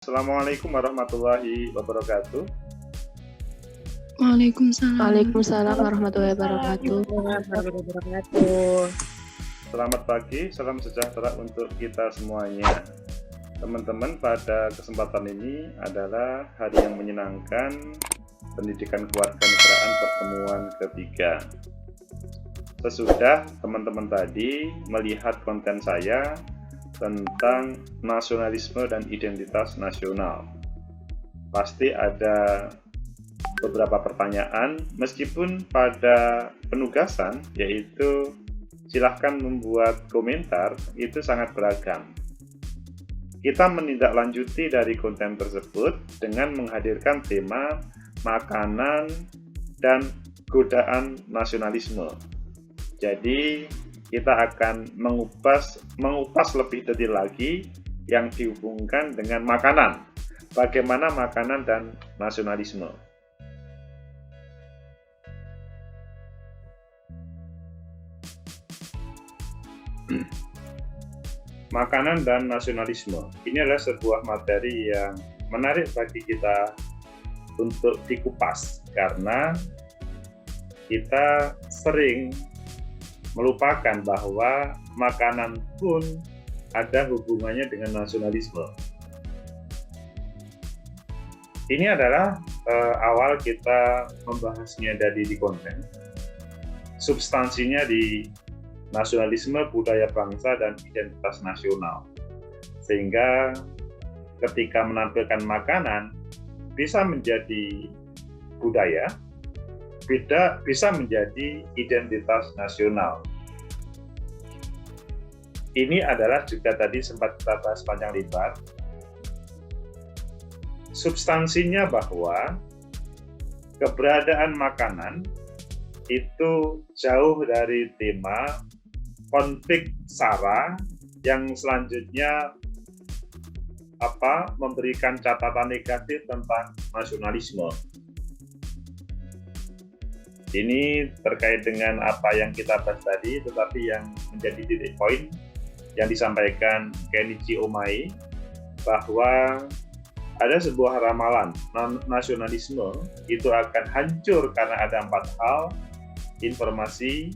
Assalamualaikum warahmatullahi wabarakatuh. Waalaikumsalam. Waalaikumsalam warahmatullahi wabarakatuh. Selamat pagi, salam sejahtera untuk kita semuanya. Teman-teman, pada kesempatan ini adalah hari yang menyenangkan, pendidikan kewarganegaraan pertemuan ketiga. Sesudah teman-teman tadi melihat konten saya tentang nasionalisme dan identitas nasional, pasti ada beberapa pertanyaan, meskipun pada penugasan, yaitu silahkan membuat komentar, itu sangat beragam. Kita menindaklanjuti dari konten tersebut dengan menghadirkan tema makanan dan godaan nasionalisme. Jadi kita akan mengupas lebih detail lagi yang dihubungkan dengan makanan. Bagaimana makanan dan nasionalisme. Makanan dan nasionalisme. Ini adalah sebuah materi yang menarik bagi kita untuk dikupas, karena kita sering melupakan bahwa makanan pun ada hubungannya dengan nasionalisme. Ini adalah awal kita membahasnya di konten. Substansinya di nasionalisme, budaya bangsa, dan identitas nasional. Sehingga ketika menampilkan makanan, bisa menjadi budaya, bisa menjadi identitas nasional. Ini adalah juga tadi sempat kita bahas panjang lebar. Substansinya bahwa keberadaan makanan itu jauh dari tema konflik SARA yang selanjutnya memberikan catatan negatif tentang nasionalisme. Ini terkait dengan apa yang kita bahas tadi, tetapi yang menjadi titik poin yang disampaikan Kenichi Omai, bahwa ada sebuah ramalan nasionalisme itu akan hancur karena ada 4 hal: informasi,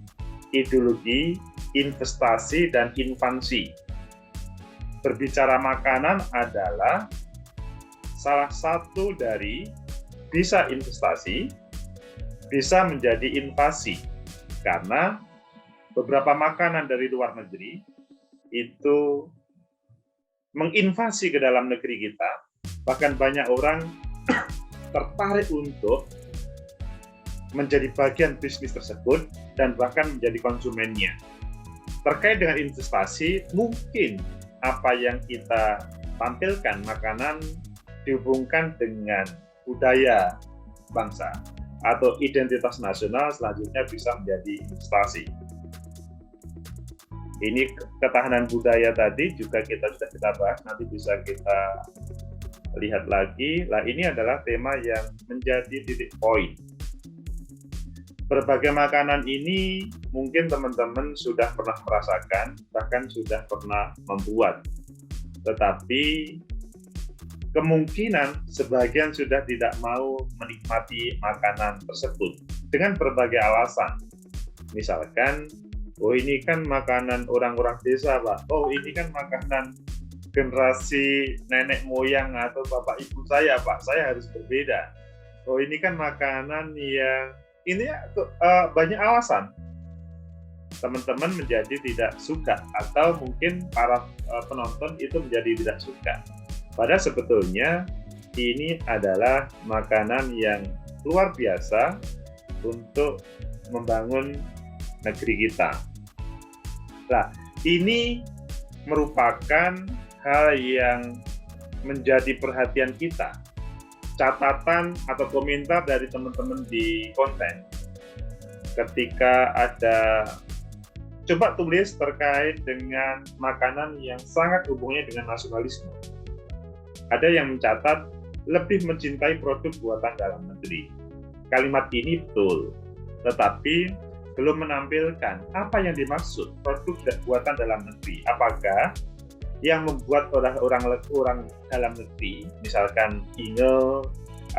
ideologi, investasi, dan infansi. Berbicara makanan adalah salah satu dari bisa investasi, bisa menjadi invasi, karena beberapa makanan dari luar negeri itu menginvasi ke dalam negeri kita, bahkan banyak orang tertarik untuk menjadi bagian bisnis tersebut dan bahkan menjadi konsumennya. Terkait dengan investasi, mungkin apa yang kita tampilkan makanan dihubungkan dengan budaya bangsa atau identitas nasional, selanjutnya bisa menjadi investasi. Ini ketahanan budaya tadi juga sudah kita bahas, nanti bisa kita lihat lagi. Nah, ini adalah tema yang menjadi titik poin. Berbagai makanan ini mungkin teman-teman sudah pernah merasakan, bahkan sudah pernah membuat. Tetapi kemungkinan sebagian sudah tidak mau menikmati makanan tersebut dengan berbagai alasan. Misalkan, oh ini kan makanan orang-orang desa, Pak. Oh ini kan makanan generasi nenek moyang atau bapak ibu saya, Pak. Saya harus berbeda. Oh ini kan makanan yang ini banyak alasan teman-teman menjadi tidak suka, atau mungkin para penonton itu menjadi tidak suka. Padahal sebetulnya ini adalah makanan yang luar biasa untuk membangun negeri kita. Nah, ini merupakan hal yang menjadi perhatian kita. Catatan atau komentar dari teman-teman di konten, ketika ada, coba tulis terkait dengan makanan yang sangat hubungannya dengan nasionalisme. Ada yang mencatat lebih mencintai produk buatan dalam negeri. Kalimat ini betul, tetapi belum menampilkan apa yang dimaksud produk buatan dalam negeri. Apakah yang membuat orang dalam negeri, misalkan Inge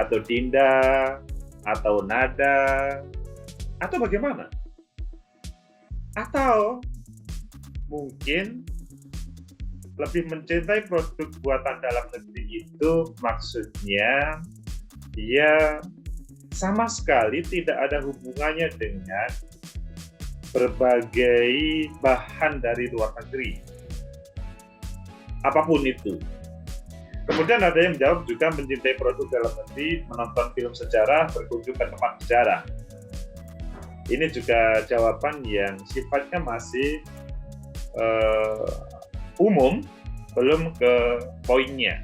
atau Dinda atau Nada atau bagaimana? Atau mungkin lebih mencintai produk buatan dalam negeri itu maksudnya dia sama sekali tidak ada hubungannya dengan berbagai bahan dari luar negeri, apapun itu. Kemudian ada yang menjawab juga mencintai produk dalam negeri, menonton film sejarah, berkunjung ke tempat sejarah. Ini juga jawaban yang sifatnya masih umum, belum ke poinnya.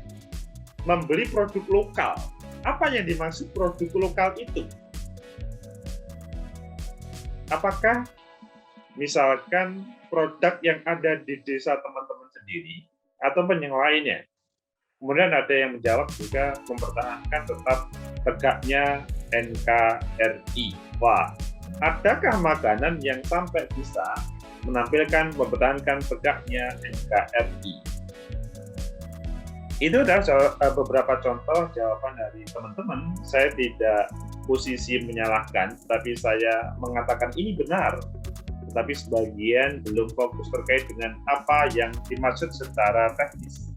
Membeli produk lokal. Apa yang dimaksud produk lokal itu? Apakah misalkan produk yang ada di desa teman-teman sendiri ataupun yang lainnya? Kemudian ada yang menjawab juga mempertahankan tetap tegaknya NKRI. Wah, adakah makanan yang sampai bisa menampilkan mempertahankan tegaknya NKRI? Itu adalah beberapa contoh jawaban dari teman-teman. Saya tidak posisi menyalahkan, tapi saya mengatakan ini benar. Tetapi sebagian belum fokus terkait dengan apa yang dimaksud secara teknis.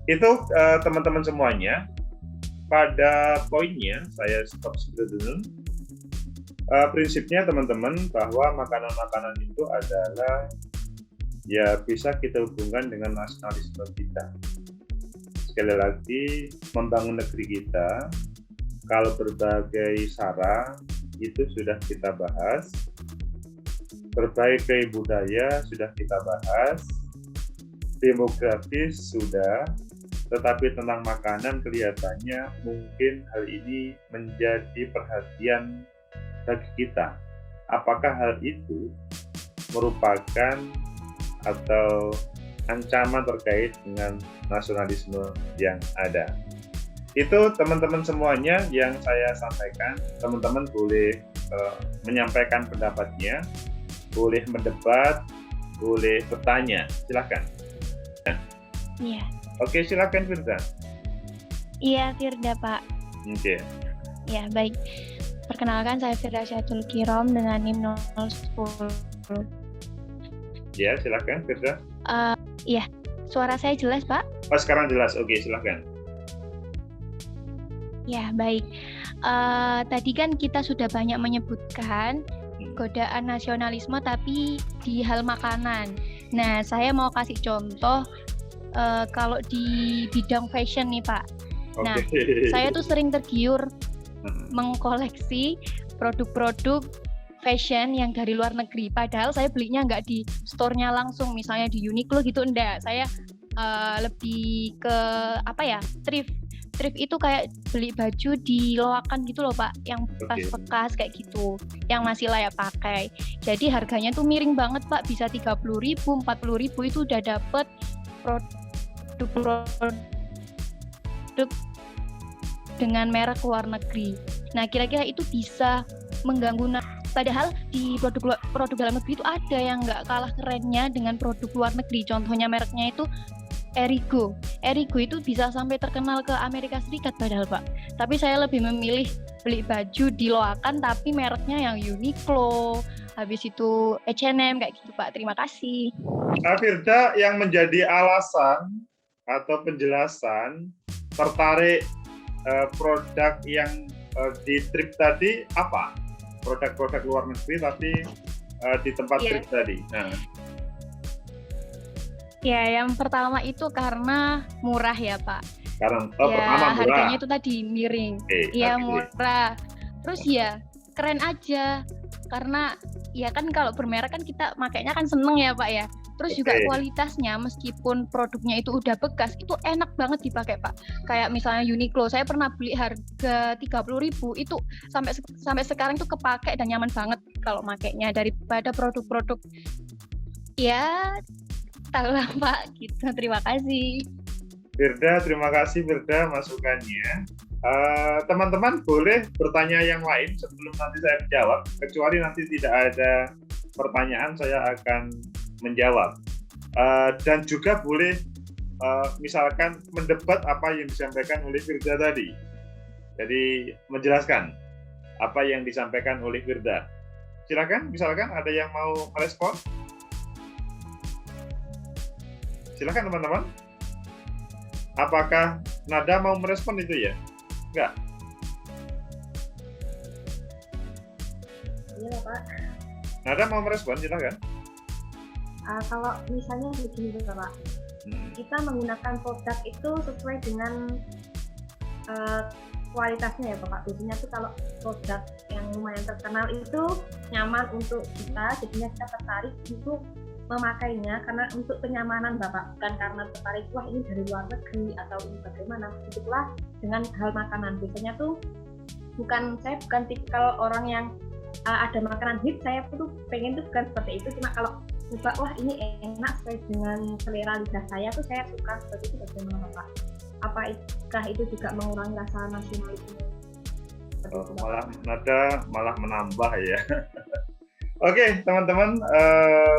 Itu teman-teman semuanya. Pada poinnya, saya stop dulu. Prinsipnya teman-teman bahwa makanan-makanan itu adalah ya bisa kita hubungkan dengan nasionalisme kita. Sekali lagi, membangun negeri kita, kalau berbagai sara itu sudah kita bahas, berbagai budaya sudah kita bahas, demografis sudah, tetapi tentang makanan kelihatannya mungkin hal ini menjadi perhatian bagi kita. Apakah hal itu merupakan atau ancaman terkait dengan nasionalisme yang ada? Itu teman-teman semuanya yang saya sampaikan. Teman-teman boleh menyampaikan pendapatnya, boleh mendebat, boleh bertanya. Silakan. Iya. Oke, silakan Firda. Iya, Firda, Pak. Oke. Ya, baik. Perkenalkan, saya Firda Syatul Kirom dengan NIM 010. Ya, silakan Firda. Iya, suara saya jelas, Pak? Oh, sekarang jelas. Oke, silakan. Ya, baik. Tadi kan kita sudah banyak menyebutkan godaan nasionalisme tapi di hal makanan. Nah, saya mau kasih contoh kalau di bidang fashion nih, Pak. Okay. Nah, saya tuh sering tergiur mengkoleksi produk-produk fashion yang dari luar negeri. Padahal saya belinya nggak di store-nya langsung, misalnya di Uniqlo gitu, enggak. Saya lebih ke thrift. Thrift itu kayak beli baju di loakan gitu loh, Pak, yang bekas-bekas kayak gitu, yang masih layak pakai. Jadi harganya tuh miring banget, Pak, bisa 30.000, 40.000 itu udah dapet produk dengan merek luar negeri. Nah, kira-kira itu bisa mengganggu. Padahal di produk dalam negeri itu ada yang nggak kalah kerennya dengan produk luar negeri. Contohnya mereknya itu Erigo. Erigo itu bisa sampai terkenal ke Amerika Serikat padahal, Pak. Tapi saya lebih memilih beli baju di loakan tapi mereknya yang Uniqlo, habis itu H&M kayak gitu, Pak. Terima kasih. Firda, yang menjadi alasan atau penjelasan tertarik produk yang di trip tadi apa? Produk-produk luar negeri tapi di tempat trip tadi. Nah. Ya, yang pertama itu karena murah ya, Pak. Pertama murah. Harganya itu tadi miring. Iya, murah. Terus ya keren aja. Karena ya kan kalau bermerek kan kita makainya kan seneng ya, Pak ya. Terus juga kualitasnya meskipun produknya itu udah bekas, itu enak banget dipakai, Pak. Kayak misalnya Uniqlo, saya pernah beli harga 30.000, itu sampai sekarang tuh kepake dan nyaman banget kalau makainya daripada produk-produk ya tahulah, Pak, gitu. Terima kasih. Firda, terima kasih Firda masukannya. Teman-teman boleh bertanya yang lain sebelum nanti saya menjawab. Kecuali nanti tidak ada pertanyaan, saya akan menjawab. Dan juga boleh misalkan mendebat apa yang disampaikan oleh Firda tadi. Jadi menjelaskan apa yang disampaikan oleh Firda. Silakan, misalkan ada yang mau merespon. Silakan teman-teman. Apakah Nada mau merespon itu ya? Enggak. Iya Pak. Nada mau merespon, silakan. Kalau misalnya begini Pak, kita menggunakan produk itu sesuai dengan kualitasnya ya Bapak. Biasanya tuh kalau produk yang lumayan terkenal itu nyaman untuk kita, jadinya kita tertarik untuk memakainya karena untuk kenyamanan Bapak, bukan karena tertarik wah ini dari luar negeri atau ini bagaimana. Begitulah dengan hal makanan. Biasanya tuh saya bukan tipikal orang yang ada makanan hit, saya tuh pengen tuh bukan seperti itu. Cuma kalau coba wah ini enak sesuai dengan selera lidah saya tuh saya suka seperti itu. Bagaimana Bapak? Apakah itu juga mengurangi rasa nasionalisme? Malah Nada malah menambah ya. Oke, teman-teman,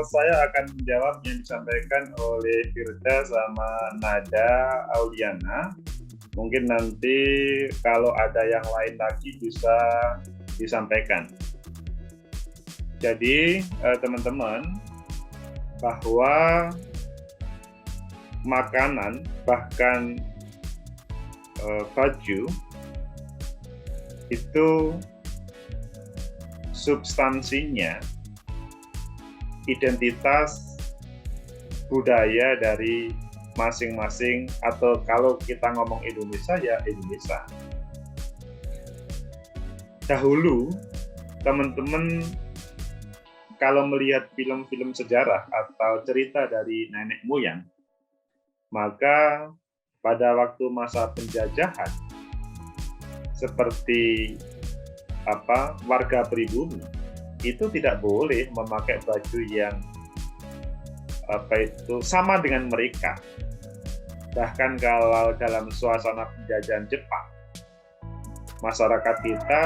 saya akan menjawab yang disampaikan oleh Firda sama Nada Auliana. Mungkin nanti kalau ada yang lain lagi bisa disampaikan. Jadi, teman-teman, bahwa makanan bahkan baju itu substansinya identitas budaya dari masing-masing, atau kalau kita ngomong Indonesia ya Indonesia. Dahulu teman-teman kalau melihat film-film sejarah atau cerita dari nenek moyang, maka pada waktu masa penjajahan seperti warga pribumi itu tidak boleh memakai baju yang sama dengan mereka. Bahkan kalau dalam suasana penjajahan Jepang, masyarakat kita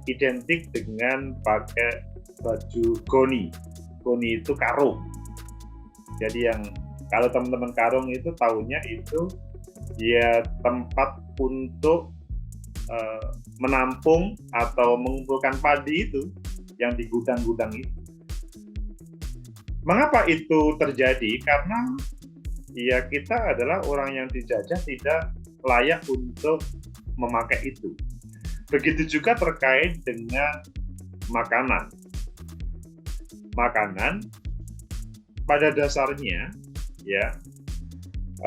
identik dengan pakai baju goni. Goni itu karung. Jadi yang kalau teman-teman karung itu tahunya itu ya tempat untuk menampung atau mengumpulkan padi itu yang di gudang-gudang itu. Mengapa itu terjadi? Karena ya kita adalah orang yang dijajah tidak layak untuk memakai itu. Begitu juga terkait dengan makanan. Makanan pada dasarnya ya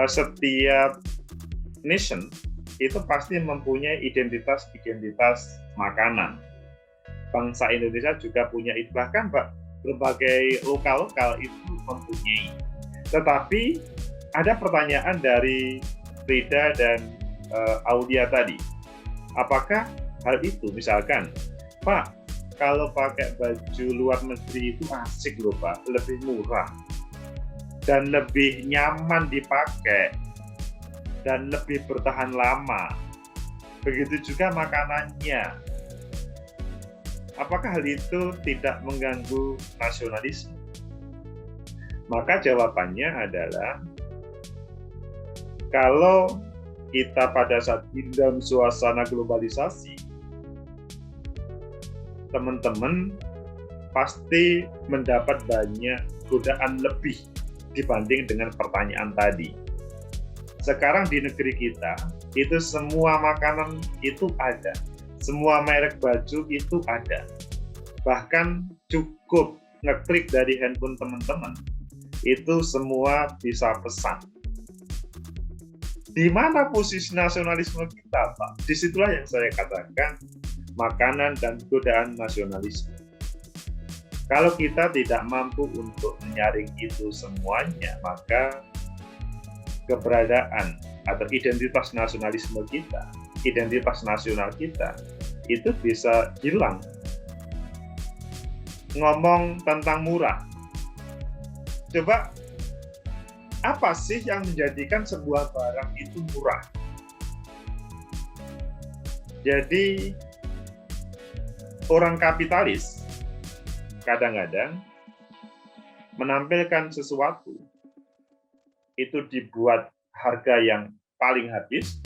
setiap nation itu pasti mempunyai identitas makanan. Bangsa Indonesia juga punya itu, bahkan berbagai lokal itu mempunyai. Tetapi ada pertanyaan dari Frida dan Aulia tadi. Apakah hal itu misalkan, Pak, kalau pakai baju luar negeri itu asik loh Pak, lebih murah dan lebih nyaman dipakai dan lebih bertahan lama. Begitu juga makanannya. Apakah hal itu tidak mengganggu nasionalisme? Maka jawabannya adalah kalau kita pada saat di dalam suasana globalisasi, teman-teman pasti mendapat banyak godaan lebih dibanding dengan pertanyaan tadi. Sekarang di negeri kita, itu semua makanan itu ada. Semua merek baju itu ada. Bahkan cukup ngeklik dari handphone teman-teman, itu semua bisa pesan. Di mana posisi nasionalisme kita, Pak? Disitulah yang saya katakan, makanan dan godaan nasionalisme. Kalau kita tidak mampu untuk menyaring itu semuanya, maka keberadaan atau identitas nasionalisme kita, identitas nasional kita, itu bisa hilang. Ngomong tentang murah. Coba, apa sih yang menjadikan sebuah barang itu murah? Jadi, orang kapitalis kadang-kadang menampilkan sesuatu itu dibuat harga yang paling habis,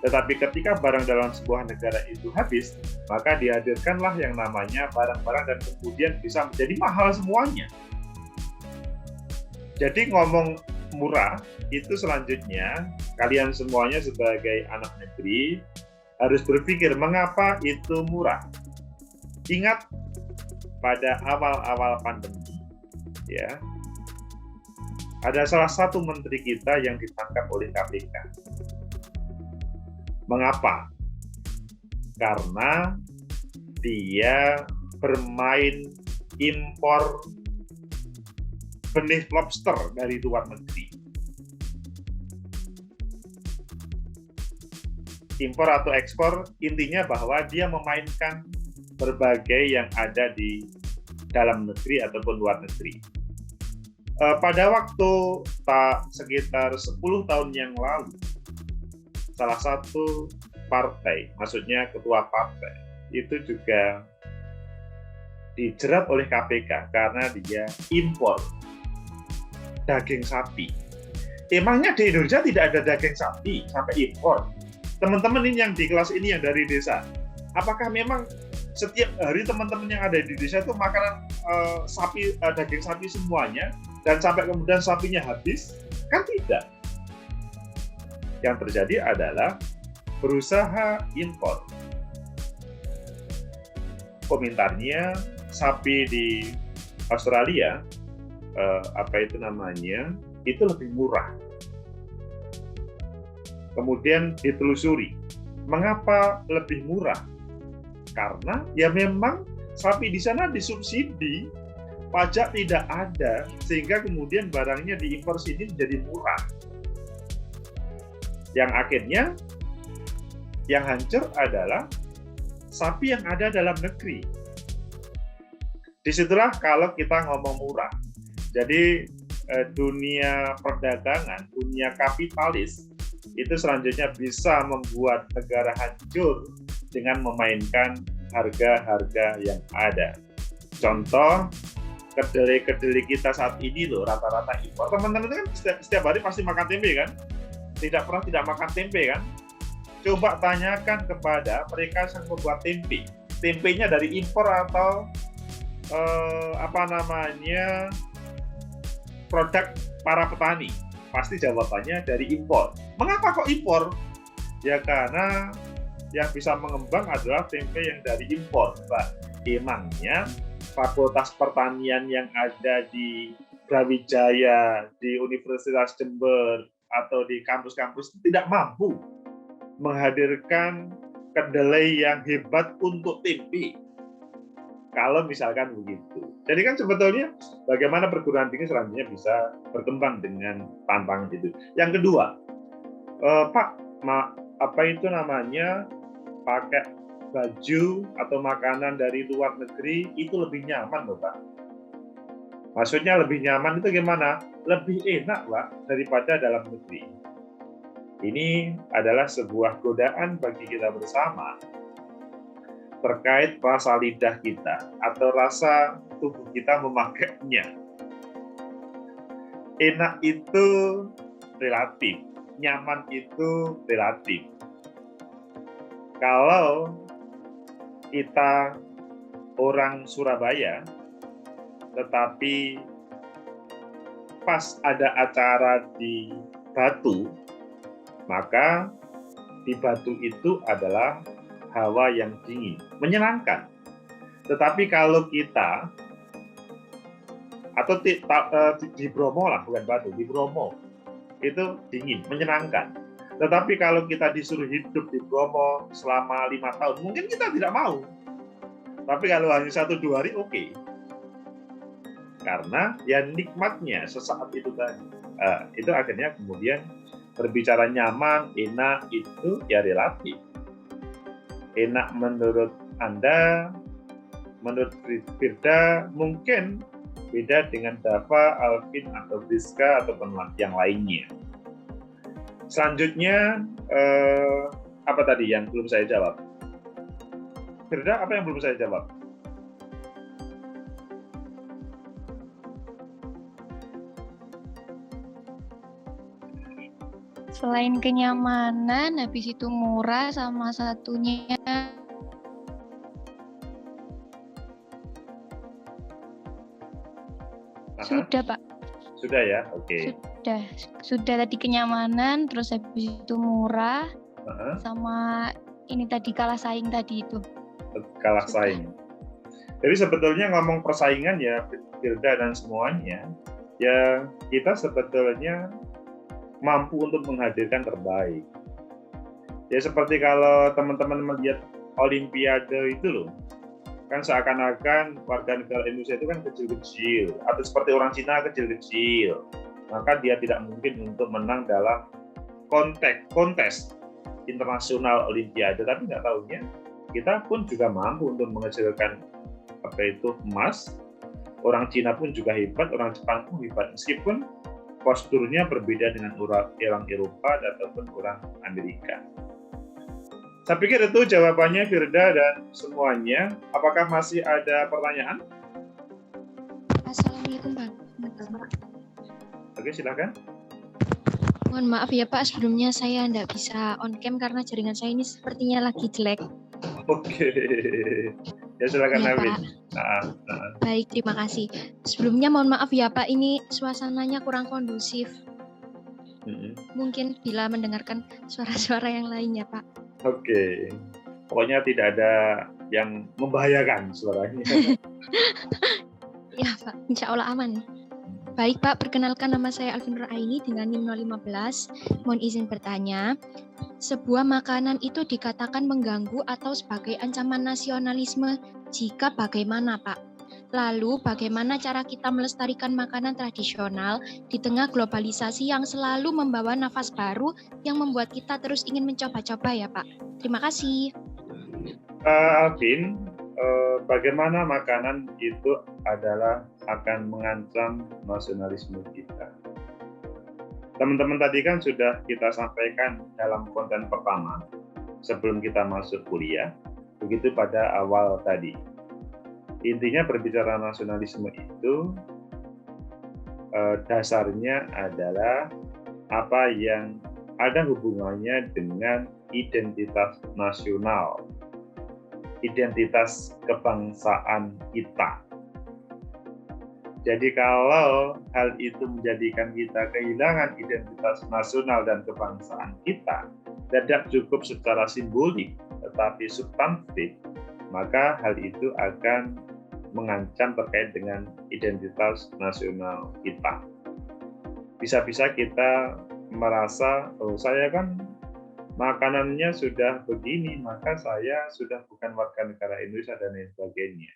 tetapi ketika barang dalam sebuah negara itu habis, maka dihadirkanlah yang namanya barang-barang dan kemudian bisa menjadi mahal semuanya. Jadi ngomong murah itu selanjutnya kalian semuanya sebagai anak negeri harus berpikir mengapa itu murah. Ingat pada awal-awal pandemi, ya, ada salah satu menteri kita yang ditangkap oleh KPK. Mengapa? Karena dia bermain impor benih lobster dari luar negeri. Impor atau ekspor, intinya bahwa dia memainkan berbagai yang ada di dalam negeri ataupun luar negeri. Pada waktu sekitar 10 tahun yang lalu, salah satu partai, maksudnya ketua partai, itu juga dijerat oleh KPK karena dia impor daging sapi. Emangnya di Indonesia tidak ada daging sapi sampai impor? Teman-teman ini yang di kelas ini yang dari desa, apakah memang setiap hari teman-teman yang ada di desa itu makanan sapi, daging sapi semuanya, dan sampai kemudian sapinya habis? Kan tidak. Yang terjadi adalah berusaha impor. Komentarnya sapi di Australia, itu lebih murah. Kemudian ditelusuri, mengapa lebih murah? Karena ya memang sapi di sana disubsidi, pajak tidak ada, sehingga kemudian barangnya diimpor sini menjadi murah. Yang akhirnya yang hancur adalah sapi yang ada dalam negeri. Disitulah kalau kita ngomong murah. Jadi dunia perdagangan, dunia kapitalis itu selanjutnya bisa membuat negara hancur dengan memainkan harga-harga yang ada. Contoh, kedelai-kedelai kita saat ini loh rata-rata impor. Teman-teman kan setiap hari pasti makan tempe kan? Tidak pernah tidak makan tempe kan? Coba tanyakan kepada mereka yang membuat tempe. Tempenya dari impor atau produk para petani? Pasti jawabannya dari impor. Mengapa kok impor? Ya karena yang bisa mengembang adalah tempe yang dari impor, Mbak. Emangnya Fakultas Pertanian yang ada di Brawijaya, di Universitas Jember, atau di kampus-kampus tidak mampu menghadirkan kedelai yang hebat untuk tempe? Kalau misalkan begitu. Jadi kan sebetulnya bagaimana perguruan tinggi selanjutnya bisa berkembang dengan tantangan itu. Yang kedua, Pak, pakai baju atau makanan dari luar negeri itu lebih nyaman loh, Pak. Maksudnya lebih nyaman itu gimana? Lebih enak, Pak, daripada dalam negeri. Ini adalah sebuah godaan bagi kita bersama terkait rasa lidah kita atau rasa tubuh kita memakainya. Enak itu relatif, nyaman itu relatif. Kalau kita orang Surabaya, tetapi pas ada acara di Batu, maka di Batu itu adalah hawa yang dingin, menyenangkan. Tetapi kalau kita atau di Bromo lah, bukan Batu, di Bromo itu dingin, menyenangkan. Tetapi kalau kita disuruh hidup di Bromo selama 5 tahun, mungkin kita tidak mau. Tapi kalau hanya 1-2 hari, oke. Karena ya nikmatnya sesaat itu tadi. Itu akhirnya kemudian berbicara nyaman, enak itu ya relatif. Enak menurut Anda, menurut Firda mungkin beda dengan Dava, Alvin, atau Rizka, atau yang lainnya. Selanjutnya, apa tadi yang belum saya jawab? Firda, apa yang belum saya jawab? Selain kenyamanan, habis itu murah, sama satunya sudah Pak. Sudah ya, oke. Sudah tadi kenyamanan, terus habis itu murah, sama ini tadi kalah saing tadi itu. Kalah saing. Jadi sebetulnya ngomong persaingan ya, Firda dan semuanya, ya kita sebetulnya mampu untuk menghadirkan terbaik. Ya seperti kalau teman-teman melihat Olimpiade itu loh, kan seakan-akan warga negara Indonesia itu kan kecil-kecil, atau seperti orang Cina kecil-kecil, maka dia tidak mungkin untuk menang dalam kontes internasional Olimpiade. Tapi nggak tahunya kita pun juga mampu untuk menghasilkan emas. Orang Cina pun juga hebat, orang Jepang pun hebat, meskipun posturnya berbeda dengan orang Eropa ataupun orang Amerika. Saya pikir itu jawabannya Firda dan semuanya. Apakah masih ada pertanyaan? Assalamualaikum Pak. Oke, silakan. Mohon maaf ya Pak, sebelumnya saya tidak bisa on cam karena jaringan saya ini sepertinya lagi jelek. Oke, ya silakan Ya, Nawin. Baik, terima kasih. Sebelumnya mohon maaf ya Pak, ini suasananya kurang kondusif. Mungkin bila mendengarkan suara-suara yang lain ya Pak. Oke, pokoknya tidak ada yang membahayakan suaranya. Ya Pak, insya Allah aman. Baik Pak, perkenalkan nama saya Alvin Nuraini dengan NIM 015. Mohon izin bertanya, sebuah makanan itu dikatakan mengganggu atau sebagai ancaman nasionalisme jika bagaimana Pak? Lalu bagaimana cara kita melestarikan makanan tradisional di tengah globalisasi yang selalu membawa nafas baru yang membuat kita terus ingin mencoba-coba ya Pak? Terima kasih. Alvin, bagaimana makanan itu adalah akan mengancam nasionalisme kita. Teman-teman tadi kan sudah kita sampaikan dalam konten pertama sebelum kita masuk kuliah, begitu pada awal tadi. Intinya berbicara nasionalisme itu dasarnya adalah apa yang ada hubungannya dengan identitas nasional, identitas kebangsaan kita. Jadi kalau hal itu menjadikan kita kehilangan identitas nasional dan kebangsaan kita, tidak cukup secara simbolik, tetapi substantif, maka hal itu akan mengancam terkait dengan identitas nasional kita. Bisa-bisa kita merasa, oh saya kan makanannya sudah begini, maka saya sudah bukan warga negara Indonesia dan lain sebagainya.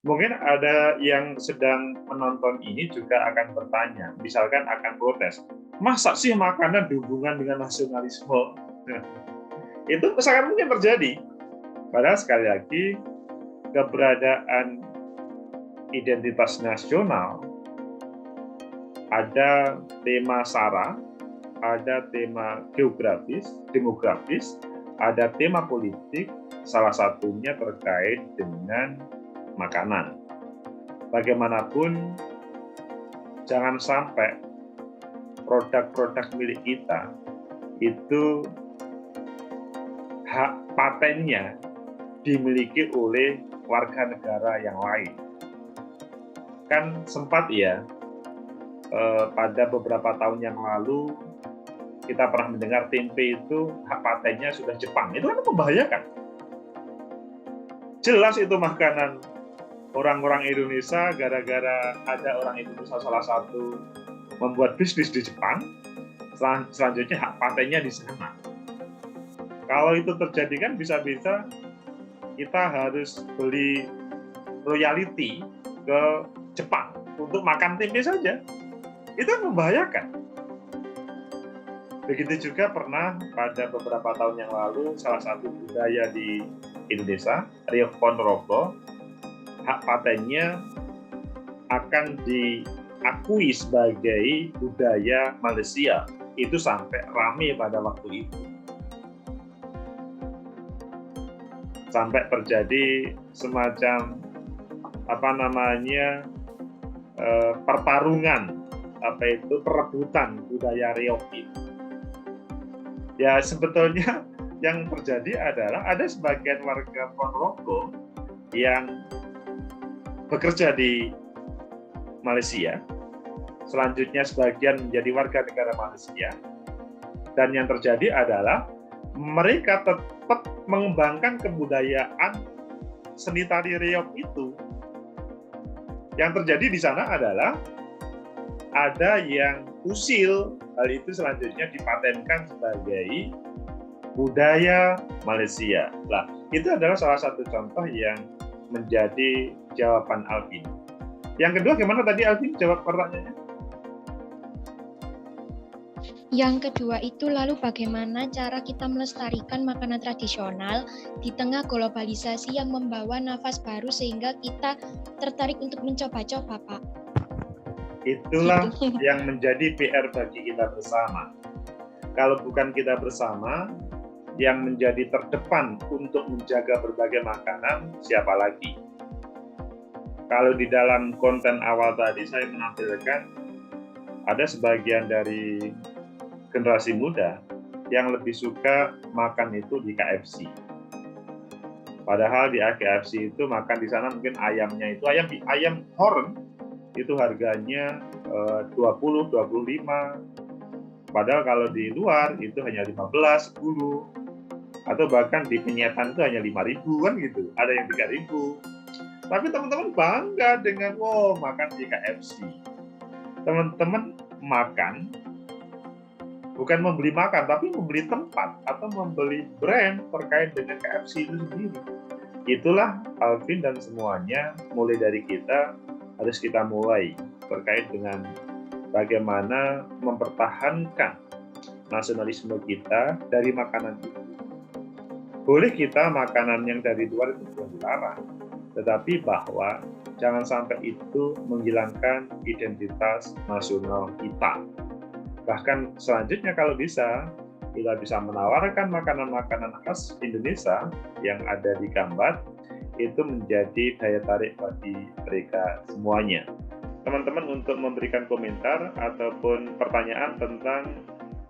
Mungkin ada yang sedang menonton ini juga akan bertanya, misalkan akan protes, masa sih makanan dihubungkan dengan nasionalisme? Itu sangat mungkin terjadi. Padahal sekali lagi, keberadaan identitas nasional, ada tema SARA, ada tema demografis, ada tema politik, salah satunya terkait dengan makanan. Bagaimanapun, jangan sampai produk-produk milik kita itu hak patennya dimiliki oleh warga negara yang lain. Kan sempat ya, pada beberapa tahun yang lalu kita pernah mendengar tempe itu hak patennya sudah Jepang. Itu kan membahayakan. Jelas itu makanan orang-orang Indonesia, gara-gara ada orang Indonesia salah satu membuat bisnis di Jepang, selanjutnya hak patennya di sana. Kalau itu terjadi kan bisa-bisa kita harus beli royalti ke Jepang untuk makan tempe saja. Itu membahayakan. Begitu juga pernah pada beberapa tahun yang lalu salah satu budaya di Indonesia, Riok Ponorogo, hak patennya akan diakui sebagai budaya Malaysia. Itu sampai ramai pada waktu itu. Sampai terjadi semacam pertarungan, perebutan budaya Riok itu. Ya sebetulnya yang terjadi adalah ada sebagian warga Ponorogo yang bekerja di Malaysia, selanjutnya sebagian menjadi warga negara Malaysia, dan yang terjadi adalah mereka tetap mengembangkan kebudayaan seni tari reog itu. Yang terjadi di sana adalah ada yang usil, hal itu selanjutnya dipatenkan sebagai budaya Malaysia. Nah, itu adalah salah satu contoh yang menjadi jawaban Alvin. Yang kedua, gimana tadi Alvin jawab pertanyaannya? Yang kedua itu lalu bagaimana cara kita melestarikan makanan tradisional di tengah globalisasi yang membawa nafas baru sehingga kita tertarik untuk mencoba-coba, Pak. Itulah yang menjadi PR bagi kita bersama. Kalau bukan kita bersama yang menjadi terdepan untuk menjaga berbagai makanan, siapa lagi? Kalau di dalam konten awal tadi saya menampilkan ada sebagian dari generasi muda yang lebih suka makan itu di KFC. Padahal di KFC itu makan di sana mungkin ayamnya itu ayam horn itu harganya 20, 25. Padahal kalau di luar itu hanya 15, 10. Atau bahkan di penyetan itu hanya 5.000 kan gitu. Ada yang 3.000. Tapi teman-teman bangga dengan makan di KFC. Teman-teman makan bukan membeli makan, tapi membeli tempat atau membeli brand terkait dengan KFC itu sendiri. Itulah Alvin dan semuanya, mulai dari kita, harus kita mulai terkait dengan bagaimana mempertahankan nasionalisme kita dari makanan itu. Boleh kita makanan yang dari luar itu bukan dilarang, tetapi bahwa jangan sampai itu menghilangkan identitas nasional kita. Bahkan selanjutnya kalau bisa, kita bisa menawarkan makanan-makanan khas Indonesia yang ada di Gambat, itu menjadi daya tarik bagi mereka semuanya. Teman-teman untuk memberikan komentar ataupun pertanyaan tentang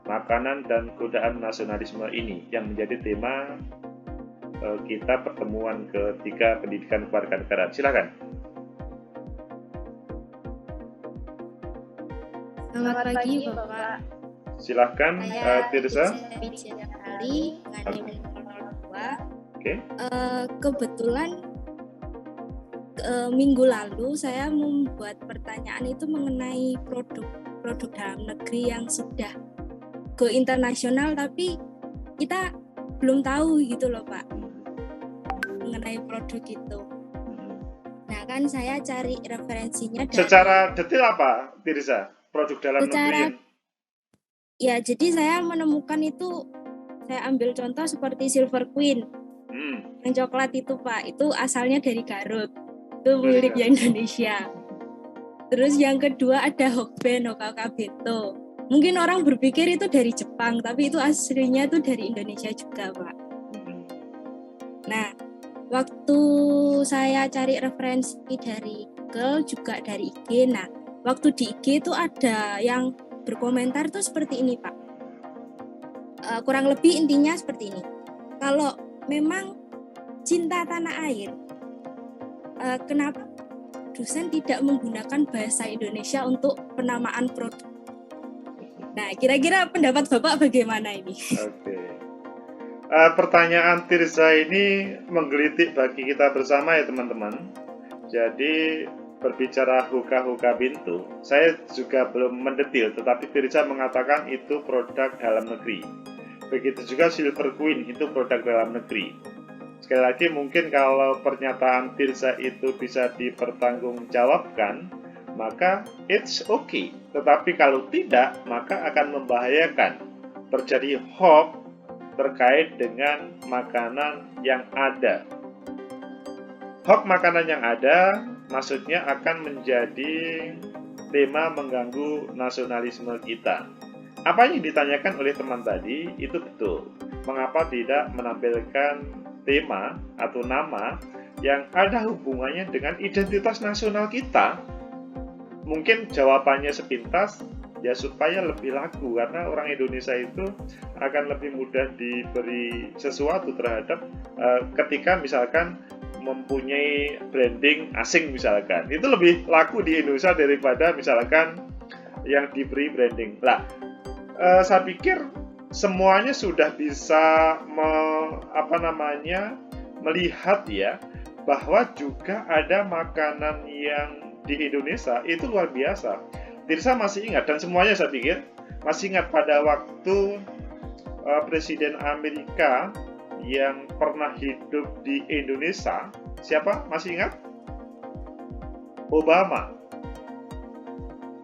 makanan dan godaan nasionalisme ini yang menjadi tema kita pertemuan ketiga pendidikan kewarganegaraan. Silakan. Selamat pagi, Bapak. Silakan, Tirza. Kali Oke. Kebetulan minggu lalu saya membuat pertanyaan itu mengenai produk dalam negeri yang sudah go internasional, tapi kita belum tahu gitu loh Pak mengenai produk itu. Nah kan saya cari referensinya. Secara detail apa, Tirza? Produk dalam negeri? Ya, jadi saya menemukan itu, saya ambil contoh seperti Silver Queen. Yang coklat itu Pak, itu asalnya dari Garut. Itu miliknya Indonesia. Terus yang kedua ada Hokben, Hokaka Bento. Mungkin orang berpikir itu dari Jepang, tapi itu aslinya itu dari Indonesia juga Pak. Nah, waktu saya cari referensi dari Google, juga dari IG, nah waktu di IG itu ada yang berkomentar tuh seperti ini Pak. Kurang lebih intinya seperti ini. Kalau memang cinta tanah air, kenapa dosen tidak menggunakan bahasa Indonesia untuk penamaan produk? Nah, kira-kira pendapat Bapak bagaimana ini? Oke. Pertanyaan Tirza ini menggelitik bagi kita bersama ya teman-teman. Jadi berbicara Hoka Bento, saya juga belum mendetil, tetapi Tirza mengatakan itu produk dalam negeri. Begitu juga Silver Queen, itu produk dalam negeri. Sekali lagi, mungkin kalau pernyataan Tirza itu bisa dipertanggungjawabkan, maka it's okay. Tetapi kalau tidak, maka akan membahayakan. Terjadi hoax terkait dengan makanan yang ada. Hoax makanan yang ada, maksudnya akan menjadi tema mengganggu nasionalisme kita. Apa yang ditanyakan oleh teman tadi, itu betul. Mengapa tidak menampilkan tema atau nama yang ada hubungannya dengan identitas nasional kita? Mungkin jawabannya sepintas, ya supaya lebih laku, karena orang Indonesia itu akan lebih mudah diberi sesuatu terhadap ketika misalkan mempunyai branding asing misalkan, itu lebih laku di Indonesia daripada misalkan yang diberi branding. Lah, saya pikir semuanya sudah bisa melihat ya bahwa juga ada makanan yang di Indonesia itu luar biasa. Tirsa masih ingat, dan semuanya saya pikir masih ingat pada waktu Presiden Amerika yang pernah hidup di Indonesia, siapa? Masih ingat? Obama.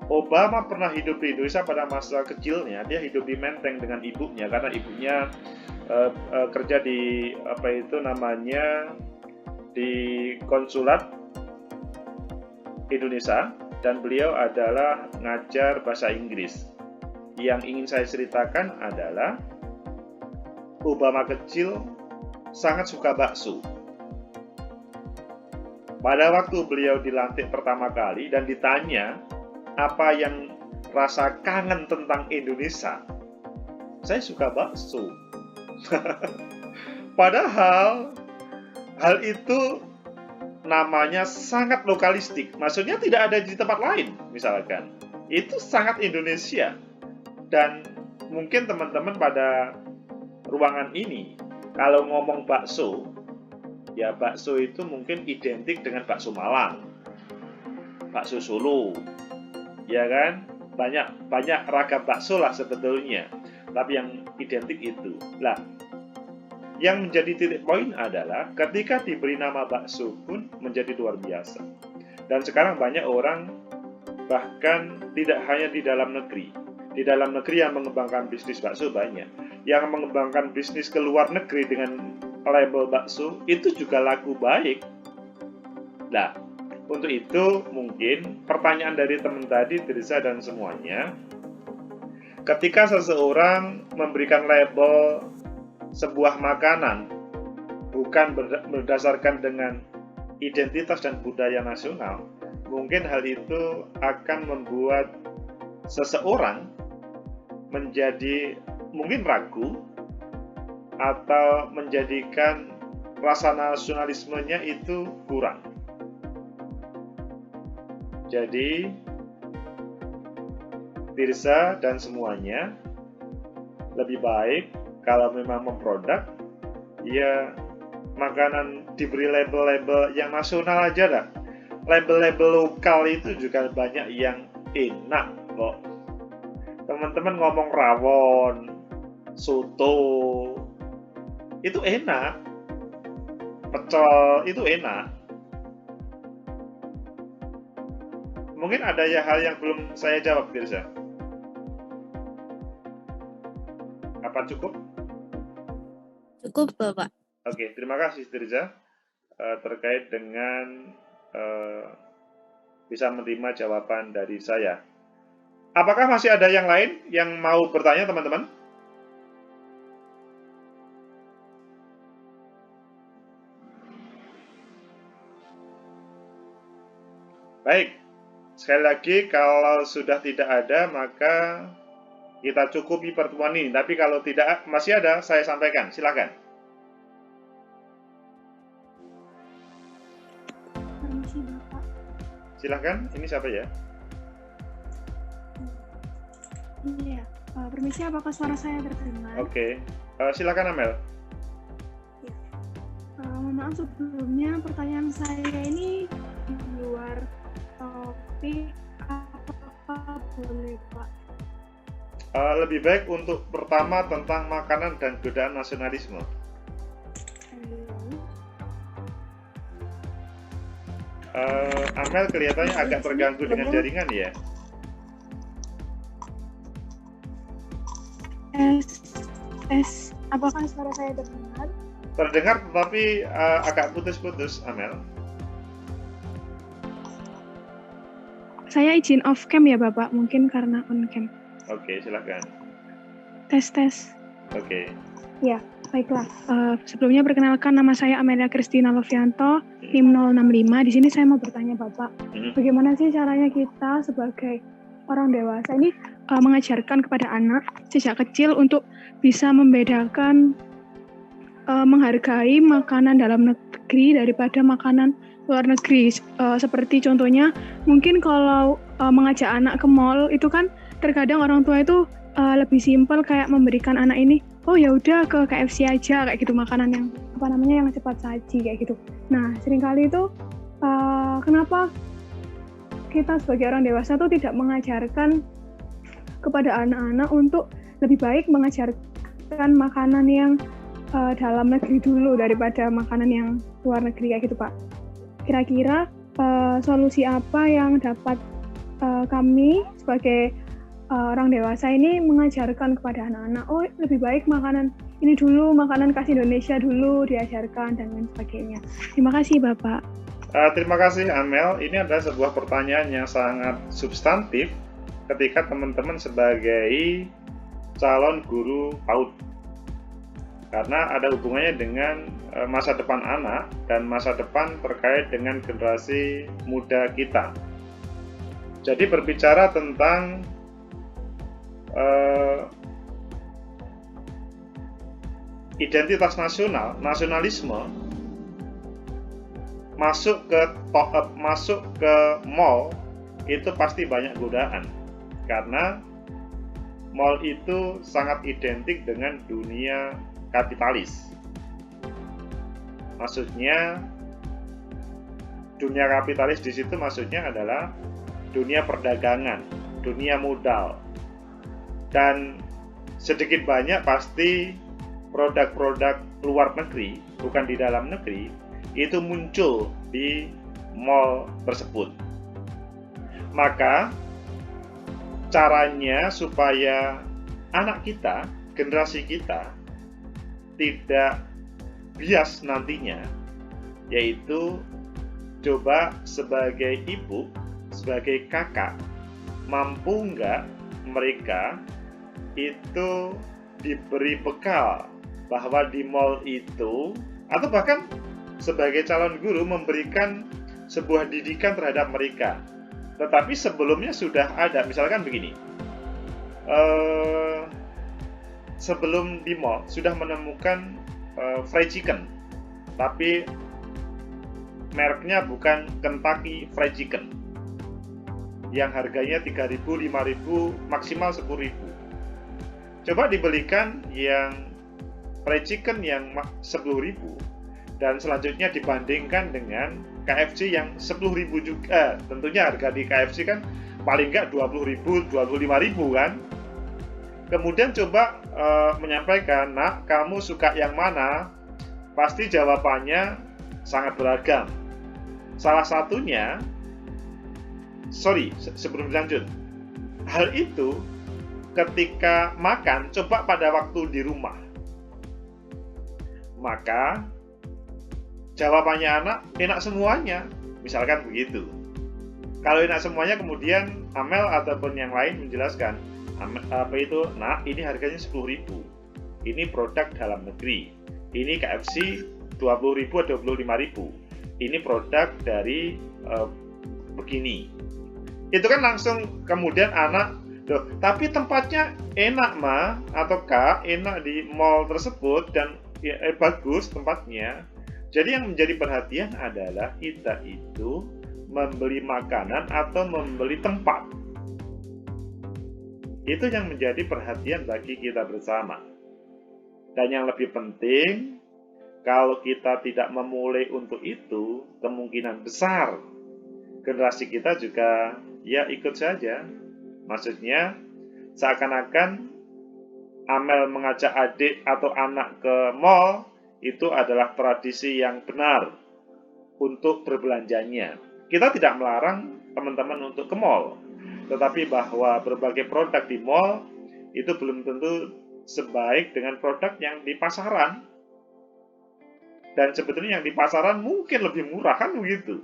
Obama pernah hidup di Indonesia pada masa kecilnya. Dia hidup di Menteng dengan ibunya, karena ibunya kerja di di konsulat Indonesia, dan beliau adalah ngajar bahasa Inggris. Yang ingin saya ceritakan adalah Obama kecil sangat suka bakso. Pada waktu beliau dilantik pertama kali dan ditanya apa yang rasa kangen tentang Indonesia, saya suka bakso. Padahal hal itu namanya sangat lokalistik, maksudnya tidak ada di tempat lain misalkan. Itu sangat Indonesia. Dan mungkin teman-teman pada ruangan ini kalau ngomong bakso, ya bakso itu mungkin identik dengan bakso Malang, bakso Solo, ya kan? Banyak ragam bakso lah sebetulnya, tapi yang identik itu. Lah, yang menjadi titik poin adalah ketika diberi nama bakso pun menjadi luar biasa. Dan sekarang banyak orang, bahkan tidak hanya di dalam negeri. Di dalam negeri yang mengembangkan bisnis bakso banyak. Yang mengembangkan bisnis ke luar negeri dengan label bakso itu juga laku baik. Nah, untuk itu mungkin pertanyaan dari teman tadi, Tirza dan semuanya, ketika seseorang memberikan label sebuah makanan bukan berdasarkan dengan identitas dan budaya nasional, mungkin hal itu akan membuat seseorang menjadi mungkin ragu atau menjadikan rasa nasionalismenya itu kurang. Jadi Tirza dan semuanya, lebih baik kalau memang memproduk, ya makanan diberi label-label yang nasional aja lah. Label-label lokal itu juga banyak yang enak kok. Teman-teman ngomong rawon, soto, itu enak. Pecel, itu enak. Mungkin ada ya hal yang belum saya jawab, Tirza. Apa cukup? Cukup, Bapak. Oke, terima kasih Tirza terkait dengan bisa menerima jawaban dari saya. Apakah masih ada yang lain yang mau bertanya, teman-teman? Baik, sekali lagi kalau sudah tidak ada maka kita cukupi pertemuan ini. Tapi kalau tidak masih ada, saya sampaikan. Silakan. Permisi, Bapak. Silakan. Ini siapa ya? Iya. Permisi, apakah suara saya terdengar? Oke. Silakan Amel. Ya. Mohon maaf sebelumnya, pertanyaan saya ini di luar topik. Apakah boleh, Pak? Lebih baik untuk pertama tentang makanan dan godaan nasionalisme. Amel kelihatannya agak terganggu dengan jaringan ya. Apakah suara saya terdengar? Terdengar tetapi agak putus-putus, Amel. Saya izin off cam ya Bapak, mungkin karena on cam. Oke, silakan. Tes. Oke. Ya, baiklah. Sebelumnya perkenalkan, nama saya Amelia Kristina Lovianto, NIM 065. Di sini saya mau bertanya Bapak, bagaimana sih caranya kita sebagai orang dewasa ini mengajarkan kepada anak sejak kecil untuk bisa membedakan menghargai makanan dalam negeri daripada makanan luar negeri. Seperti contohnya, mungkin kalau mengajak anak ke mall itu kan terkadang orang tua itu lebih simpel kayak memberikan anak ini, oh ya udah ke KFC aja kayak gitu, makanan yang yang cepat saji kayak gitu. Nah, seringkali itu kenapa kita sebagai orang dewasa tuh tidak mengajarkan kepada anak-anak untuk lebih baik mengajarkan makanan yang dalam negeri dulu daripada makanan yang luar negeri kayak gitu, Pak. Kira-kira solusi apa yang dapat kami sebagai orang dewasa ini mengajarkan kepada anak-anak, oh lebih baik makanan ini dulu, makanan khas Indonesia dulu diajarkan dan lain sebagainya. Terima kasih Bapak. Terima kasih Amel, ini adalah sebuah pertanyaan yang sangat substantif ketika teman-teman sebagai calon guru PAUD, karena ada hubungannya dengan masa depan anak dan masa depan terkait dengan generasi muda kita. Jadi berbicara tentang identitas nasional, nasionalisme, masuk ke mall itu pasti banyak godaan, karena mall itu sangat identik dengan dunia kapitalis. Maksudnya dunia kapitalis di situ maksudnya adalah dunia perdagangan, dunia modal. Dan sedikit banyak pasti produk-produk luar negeri, bukan di dalam negeri, itu muncul di mall tersebut. Maka caranya supaya anak kita, generasi kita, tidak bias nantinya, yaitu coba sebagai ibu, sebagai kakak, mampu nggak mereka itu diberi bekal bahwa di mall itu, atau bahkan sebagai calon guru memberikan sebuah didikan terhadap mereka. Tetapi sebelumnya sudah ada, misalkan begini, sebelum di mall sudah menemukan fried chicken, tapi mereknya bukan Kentucky Fried Chicken, yang harganya 3.000, 5.000, maksimal 10.000. Coba dibelikan yang fried chicken yang 10.000 dan selanjutnya dibandingkan dengan KFC yang 10.000 juga. Tentunya harga di KFC kan paling nggak 20.000, 25.000 kan. Kemudian coba menyampaikan, nak, kamu suka yang mana? Pasti jawabannya sangat beragam. Salah satunya, sebelum lanjut, hal itu ketika makan, coba pada waktu di rumah. Maka jawabannya anak, enak semuanya. Misalkan begitu. Kalau enak semuanya, kemudian Amel ataupun yang lain menjelaskan, apa itu? Nah, ini harganya 10.000. Ini produk dalam negeri. Ini KFC 20.000 atau 25.000. Ini produk dari begini. Itu kan langsung kemudian anak, loh, tapi tempatnya enak ma atau kak, enak di mall tersebut dan bagus tempatnya. Jadi yang menjadi perhatian adalah kita itu membeli makanan atau membeli tempat. Itu yang menjadi perhatian bagi kita bersama. Dan yang lebih penting, kalau kita tidak memulai untuk itu, kemungkinan besar generasi kita juga ya ikut saja. Maksudnya seakan-akan Amel mengajak adik atau anak ke mall itu adalah tradisi yang benar untuk berbelanjanya. Kita tidak melarang teman-teman untuk ke mall, tetapi bahwa berbagai produk di mall itu belum tentu sebaik dengan produk yang di pasaran. Dan sebetulnya yang di pasaran mungkin lebih murah, kan begitu.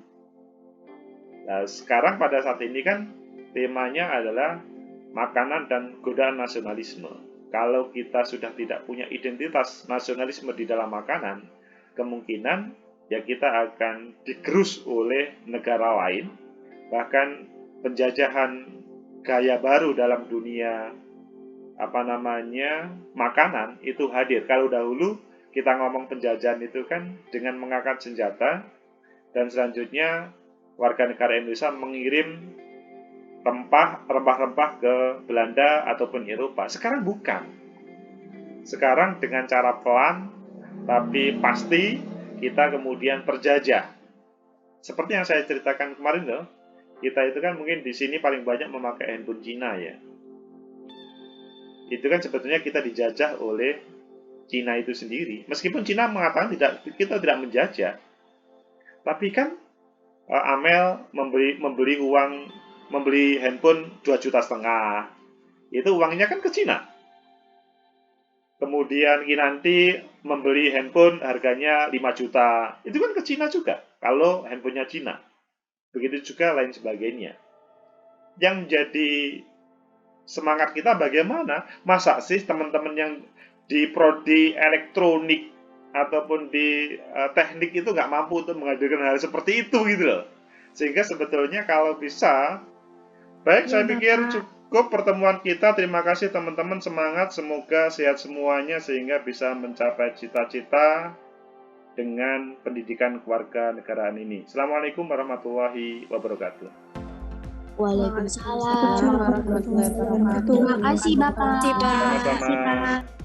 Nah, sekarang pada saat ini kan temanya adalah makanan dan godaan nasionalisme. Kalau kita sudah tidak punya identitas nasionalisme di dalam makanan, kemungkinan ya kita akan digerus oleh negara lain, bahkan penjajahan gaya baru dalam dunia makanan itu hadir. Kalau dahulu kita ngomong penjajahan itu kan dengan mengangkat senjata, dan selanjutnya warga negara Indonesia mengirim rempah-rempah ke Belanda ataupun Eropa. Sekarang bukan. Sekarang dengan cara pelan tapi pasti kita kemudian terjajah. Seperti yang saya ceritakan kemarin loh, kita itu kan mungkin di sini paling banyak memakai handphone Cina ya. Itu kan sebetulnya kita dijajah oleh Cina itu sendiri. Meskipun Cina mengatakan kita tidak menjajah, tapi kan Amel membeli handphone 2,5 juta. Itu uangnya kan ke Cina. Kemudian Kinanti membeli handphone harganya 5 juta. Itu kan ke Cina juga, kalau handphonenya Cina. Begitu juga lain sebagainya. Yang menjadi semangat kita bagaimana? Masa sih teman-teman yang di prodi elektronik ataupun di teknik itu nggak mampu untuk menghadirkan hal seperti itu gitu loh. Sehingga sebetulnya kalau bisa, baik saya pikir cukup pertemuan kita. Terima kasih teman-teman, semangat, semoga sehat semuanya sehingga bisa mencapai cita-cita dengan pendidikan keluarga negaraan ini. Assalamualaikum warahmatullahi wabarakatuh. Waalaikumsalam warahmatullahi wabarakatuh. Terima kasih Bapak. Sama-sama.